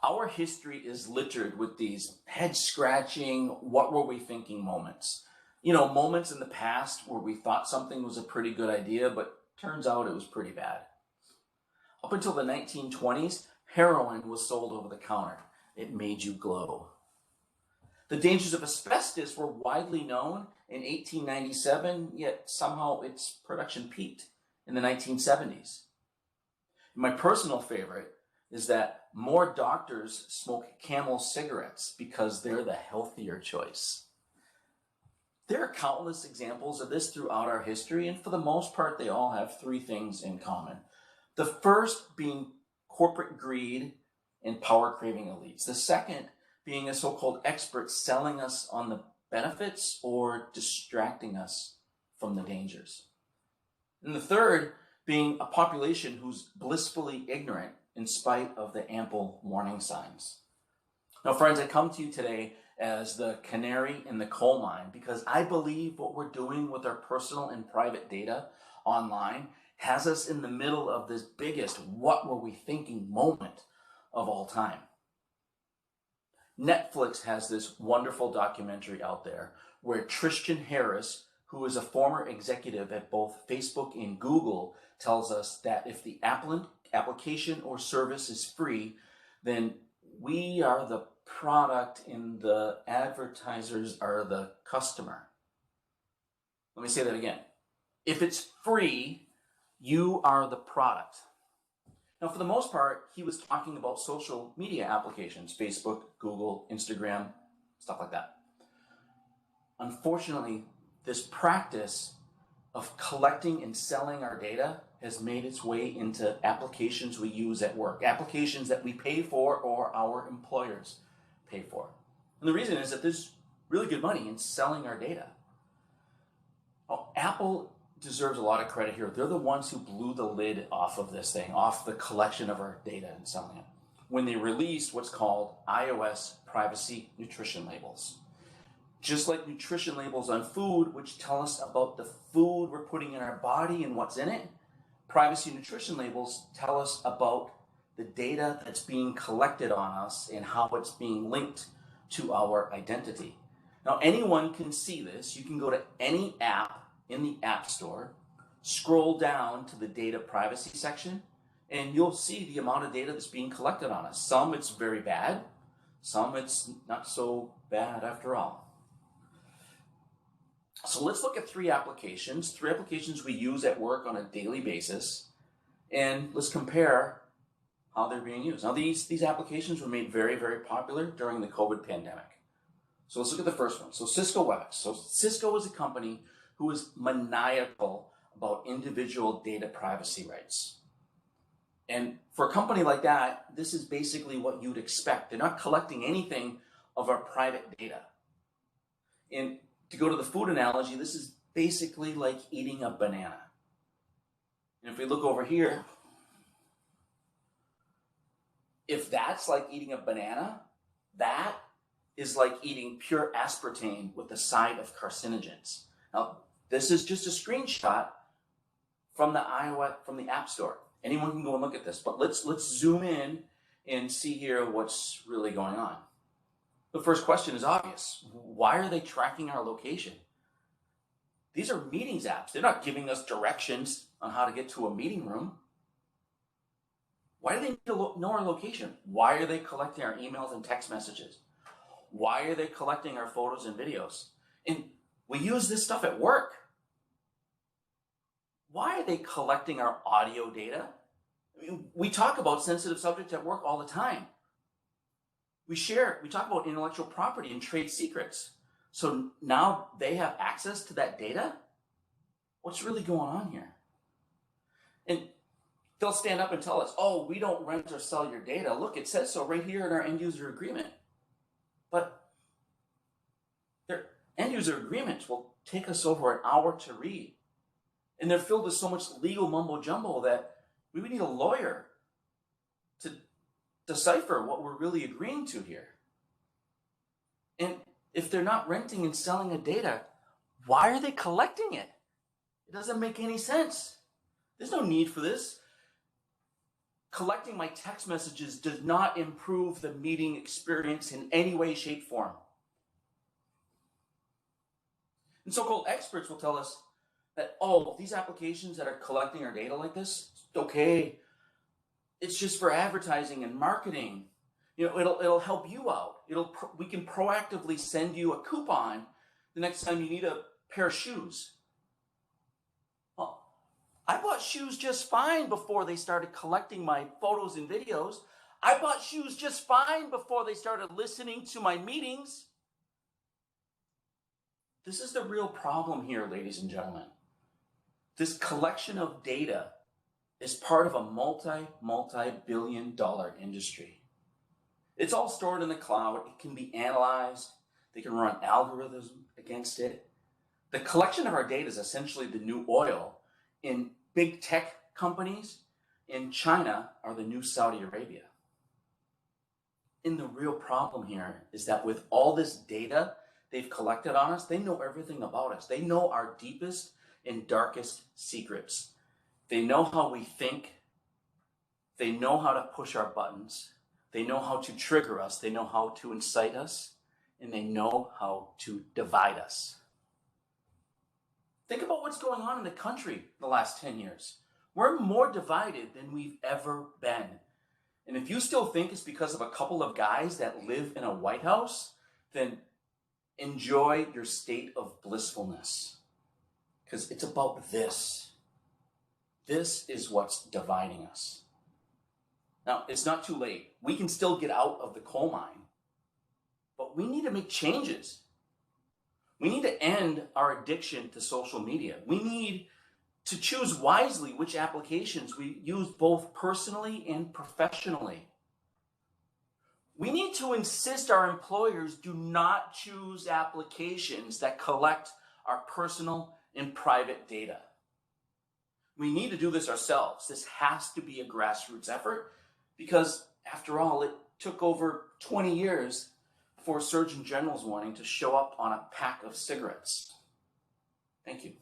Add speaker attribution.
Speaker 1: Our history is littered with these head-scratching, what were we thinking moments. You know, moments in the past where we thought something was a pretty good idea, but turns out it was pretty bad. Up until the 1920s, heroin was sold over the counter. It made you glow. The dangers of asbestos were widely known in 1897, yet somehow its production peaked in the 1970s. My personal favorite is that more doctors smoke Camel cigarettes because they're the healthier choice. There are countless examples of this throughout our history, and for the most part, they all have three things in common. The first being corporate greed and power-craving elites. The second being a so-called expert selling us on the benefits or distracting us from the dangers. And the third being a population who's blissfully ignorant in spite of the ample warning signs. Now, friends, I come to you today as the canary in the coal mine because I believe what we're doing with our personal and private data online has us in the middle of this biggest what were we thinking moment of all time. Netflix has this wonderful documentary out there where Tristan Harris, who is a former executive at both Facebook and Google, tells us that if the application or service is free, then we are the product and the advertisers are the customer. Let me say that again. If it's free, you are the product. Now, for the most part, he was talking about social media applications, Facebook, Google, Instagram, stuff like that. Unfortunately, this practice of collecting and selling our data has made its way into applications we use at work, applications that we pay for or our employers pay for. And the reason is that there's really good money in selling our data. Oh, Apple deserves a lot of credit here. They're the ones who blew the lid off of this thing, off the collection of our data and selling it, when they released what's called iOS privacy nutrition labels. Just like nutrition labels on food, which tell us about the food we're putting in our body and what's in it, privacy nutrition labels tell us about the data that's being collected on us and how it's being linked to our identity. Now, anyone can see this. You can go to any app in the App Store, scroll down to the data privacy section, and you'll see the amount of data that's being collected on us. Some it's very bad, some it's not so bad after all. So let's look at three applications we use at work on a daily basis, and let's compare how they're being used. Now, these applications were made very, very popular during the COVID pandemic. So let's look at the first one. So Cisco Webex. So Cisco is a company who is maniacal about individual data privacy rights. And for a company like that, this is basically what you'd expect. They're not collecting anything of our private data. And to go to the food analogy, this is basically like eating a banana. And if we look over here, if that's like eating a banana, that is like eating pure aspartame with a side of carcinogens. Now, this is just a screenshot from the App Store. Anyone can go and look at this, but let's zoom in and see here what's really going on. The first question is obvious. Why are they tracking our location? These are meetings apps. They're not giving us directions on how to get to a meeting room. Why do they need to know our location? Why are they collecting our emails and text messages? Why are they collecting our photos and videos? And we use this stuff at work. Why are they collecting our audio data? I mean, we talk about sensitive subjects at work all the time. We talk about intellectual property and trade secrets. So now they have access to that data? What's really going on here? And they'll stand up and tell us, oh, we don't rent or sell your data. Look, it says so right here in our end user agreement. But their end user agreements will take us over an hour to read. And they're filled with so much legal mumbo jumbo that we would need a lawyer to decipher what we're really agreeing to here. And if they're not renting and selling the data, why are they collecting it? It doesn't make any sense. There's no need for this. collecting my text messages does not improve the meeting experience in any way, shape, form. And so-called experts will tell us that, oh, these applications that are collecting our data like this, okay, it's just for advertising and marketing. You know, it'll help you out. We can proactively send you a coupon the next time you need a pair of shoes. Well, I bought shoes just fine before they started collecting my photos and videos. I bought shoes just fine before they started listening to my meetings. This is the real problem here, ladies and gentlemen. This collection of data is part of a multi-billion dollar industry. It's all stored in the cloud. It can be analyzed. They can run algorithms against it. The collection of our data is essentially the new oil. In big tech companies in China are the new Saudi Arabia. And the real problem here is that with all this data they've collected on us, they know everything about us. They know our deepest and darkest secrets. They know how we think. They know how to push our buttons. They know how to trigger us. They know how to incite us. And they know how to divide us. Think about what's going on in the country the last 10 years. We're more divided than we've ever been. And if you still think it's because of a couple of guys that live in a White House, then enjoy your state of blissfulness. Because it's about this. This is what's dividing us. Now, it's not too late. We can still get out of the coal mine. But we need to make changes. We need to end our addiction to social media. We need to choose wisely which applications we use both personally and professionally. We need to insist our employers do not choose applications that collect our personal and private data. We need to do this ourselves. This has to be a grassroots effort because, after all, it took over 20 years for Surgeon General's warning to show up on a pack of cigarettes. Thank you.